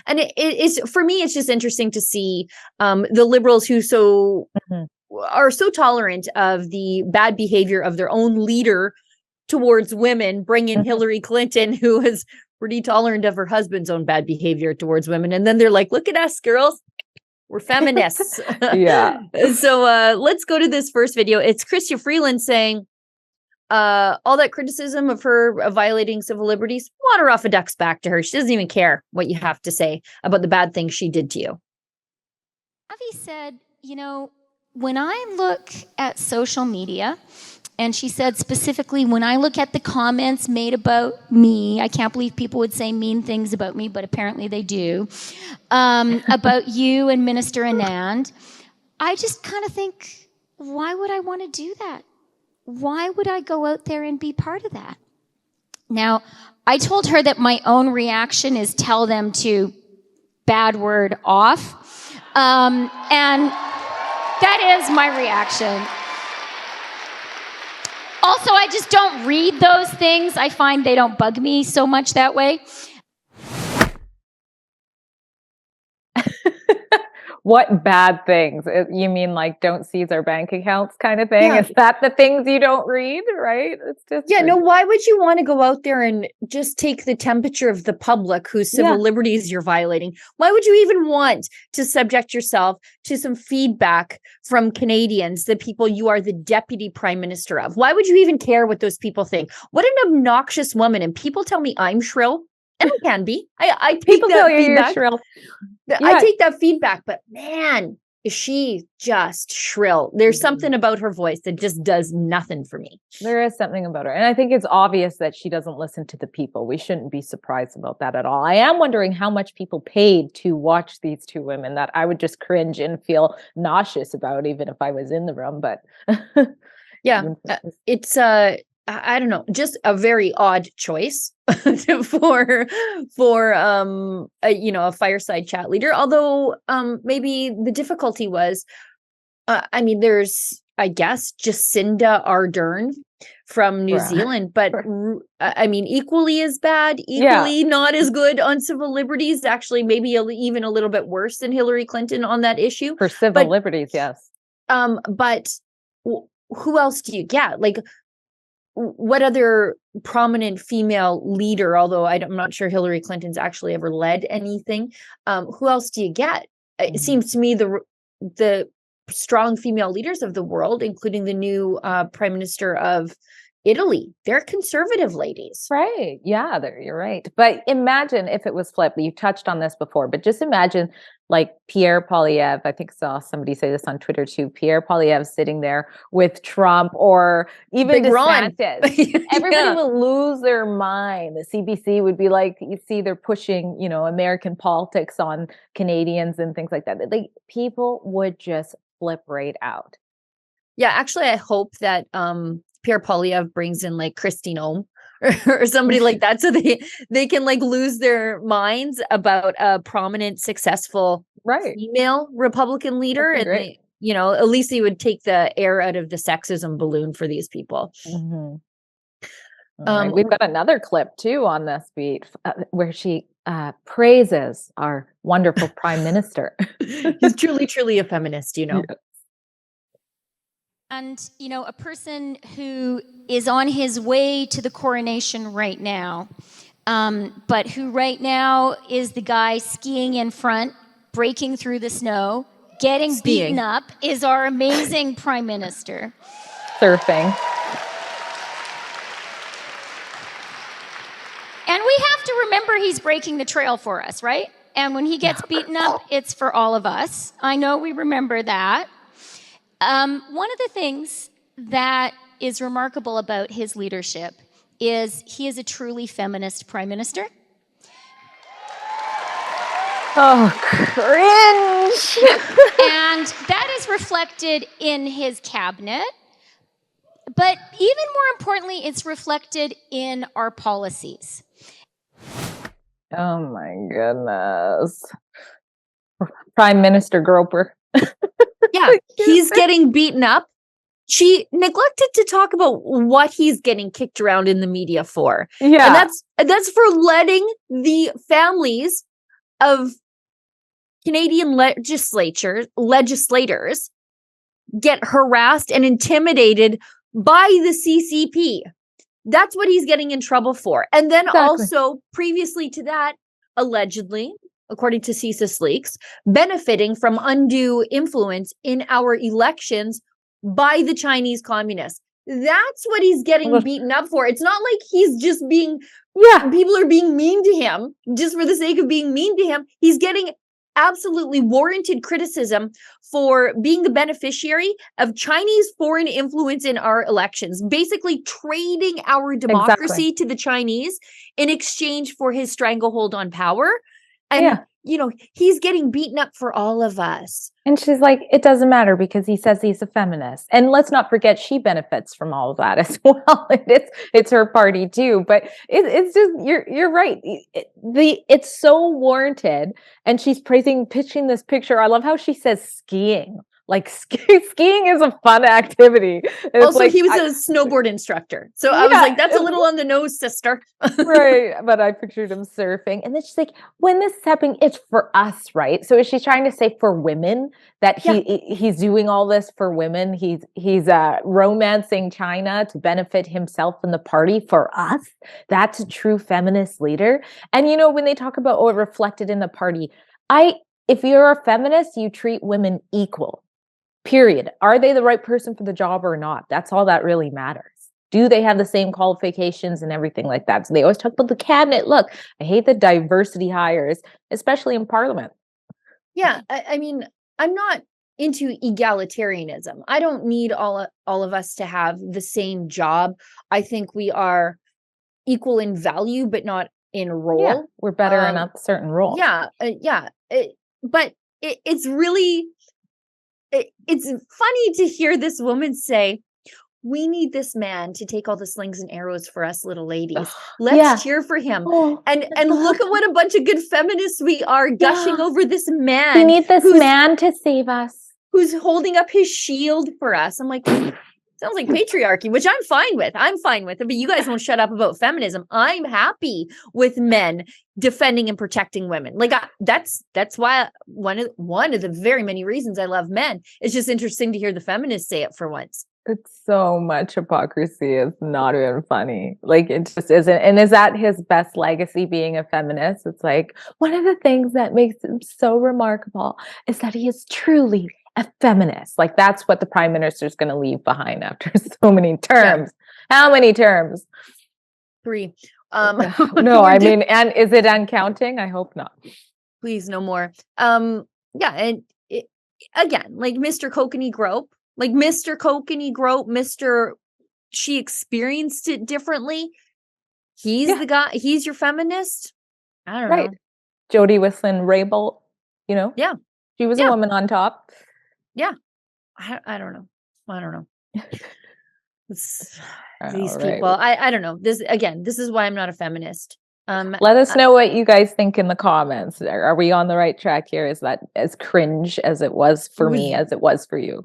And it is, for me, it's just interesting to see the Liberals who are so tolerant of the bad behavior of their own leader towards women, bring in Hillary Clinton, who is pretty tolerant of her husband's own bad behavior towards women. And then they're like, look at us, girls. We're feminists. Yeah. So let's go to this first video. It's Chrystia Freeland saying, all that criticism of her violating civil liberties, water off a duck's back to her. She doesn't even care what you have to say about the bad things she did to you. Avi said, when I look at social media, and she said specifically, when I look at the comments made about me, I can't believe people would say mean things about me, but apparently they do, about you and Minister Anand, I just kind of think, why would I want to do that? Why would I go out there and be part of that? Now, I told her that my own reaction is tell them to bad word off. And that is my reaction. Also, I just don't read those things. I find they don't bug me so much that way. What bad things? You mean like don't seize our bank accounts kind of thing? Yeah. Is that the things you don't read, right? It's just why would you want to go out there and just take the temperature of the public whose civil liberties you're violating? Why would you even want to subject yourself to some feedback from Canadians, the people you are the deputy prime minister of? Why would you even care what those people think? What an obnoxious woman. And people tell me I'm shrill. And I can be. I take people that tell you feedback. You're shrill. I take that feedback, but man, is she just shrill. There's something about her voice that just does nothing for me. There is something about her. And I think it's obvious that she doesn't listen to the people. We shouldn't be surprised about that at all. I am wondering how much people paid to watch these two women that I would just cringe and feel nauseous about, even if I was in the room. But yeah, it's I don't know, just a very odd choice for a fireside chat leader. Although maybe the difficulty was, there's, I guess, Jacinda Ardern from New Zealand, but equally as bad, not as good on civil liberties. Actually, maybe even a little bit worse than Hillary Clinton on that issue for civil liberties. Yes, but who else do you get? Like, what other prominent female leader, although I'm not sure Hillary Clinton's actually ever led anything, who else do you get? It seems to me the strong female leaders of the world, including the new prime minister of Italy, they're conservative ladies. Right. Yeah, you're right. But imagine if it was flipped. You touched on this before, but just imagine like Pierre Poilievre. I think I saw somebody say this on Twitter too. Pierre Poilievre sitting there with Trump or even DeSantis. Everybody will lose their mind. The CBC would be like, you see, they're pushing, American politics on Canadians and things like that. Like people would just flip right out. Yeah, actually, I hope that Pierre Poilievre brings in like Christine Ohm or somebody like that, so they can like lose their minds about a prominent, successful female Republican leader, and they, at least he would take the air out of the sexism balloon for these people. Right. We've got another clip too on this beat where she praises our wonderful prime minister. He's truly a feminist, Yeah. And, a person who is on his way to the coronation right now, but who right now is the guy skiing in front, breaking through the snow, getting beaten up, is our amazing prime minister. Surfing. And we have to remember he's breaking the trail for us, right? And when he gets beaten up, it's for all of us. I know we remember that. One of the things that is remarkable about his leadership is he is a truly feminist prime minister. Oh, cringe. And that is reflected in his cabinet. But even more importantly, it's reflected in our policies. Oh my goodness. Prime Minister Groper. Yeah, he's getting beaten up. She neglected to talk about what he's getting kicked around in the media for. Yeah. And that's for letting the families of Canadian legislators get harassed and intimidated by the CCP. That's what he's getting in trouble for. And then also, previously to that, allegedly, according to CSIS leaks, benefiting from undue influence in our elections by the Chinese communists. That's what he's getting beaten up for. It's not like he's just being, people are being mean to him just for the sake of being mean to him. He's getting absolutely warranted criticism for being the beneficiary of Chinese foreign influence in our elections, basically trading our democracy to the Chinese in exchange for his stranglehold on power. And, you know, he's getting beaten up for all of us. And she's like, it doesn't matter because he says he's a feminist. And let's not forget, she benefits from all of that as well. It's her party too. But it's just, you're right. It's so warranted. And she's pitching this picture. I love how she says skiing. Like skiing is a fun activity. It's also, like, he was a snowboard instructor. So I was like, that's a little on the nose, sister. Right. But I pictured him surfing. And then she's like, when this is happening, it's for us, right? So is she trying to say for women that he's doing all this for women? He's romancing China to benefit himself and the party for us? That's a true feminist leader. And, you know, when they talk about, it reflected in the party, if you're a feminist, you treat women equal. Period. Are they the right person for the job or not? That's all that really matters. Do they have the same qualifications and everything like that? So they always talk about the cabinet. Look, I hate the diversity hires, especially in Parliament. Yeah, I mean, I'm not into egalitarianism. I don't need all of us to have the same job. I think we are equal in value, but not in role. Yeah, we're better in a certain role. But it's really... It's funny to hear this woman say, we need this man to take all the slings and arrows for us little ladies. Let's cheer for him. And look at what a bunch of good feminists we are, gushing over this man. We need this man to save us. Who's holding up his shield for us. I'm like, sounds like patriarchy, which I'm fine with. But you guys won't shut up about feminism. I'm happy with men defending and protecting women. Like that's why one of the very many reasons I love men. It's just interesting to hear the feminists say it for once. It's so much hypocrisy. It's not even funny. Like, it just isn't. And is that his best legacy, being a feminist? It's like, one of the things that makes him so remarkable is that he is truly a feminist. Like, that's what the prime minister is going to leave behind after so many terms. Yeah. How many terms? 3. No, I mean, and is it uncounting? I hope not. Please, no more. And again, like Mr. Kokanee Grope, she experienced it differently. He's the guy. He's your feminist. I don't know. Jody Whistling-Raybould, you know? Yeah. She was a woman on top. Yeah. I don't know. These people. I don't know. This is why I'm not a feminist. Let us know what you guys think in the comments. Are we on the right track here? Is that as cringe as it was for me, as it was for you?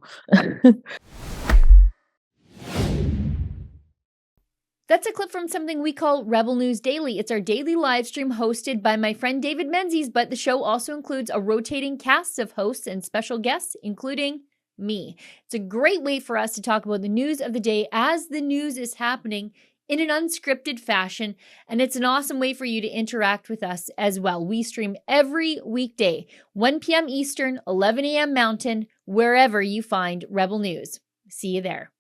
That's a clip from something we call Rebel News Daily. It's our daily live stream hosted by my friend David Menzies, but the show also includes a rotating cast of hosts and special guests, including me. It's a great way for us to talk about the news of the day as the news is happening in an unscripted fashion, and it's an awesome way for you to interact with us as well. We stream every weekday, 1 p.m. Eastern, 11 a.m. Mountain, wherever you find Rebel News. See you there.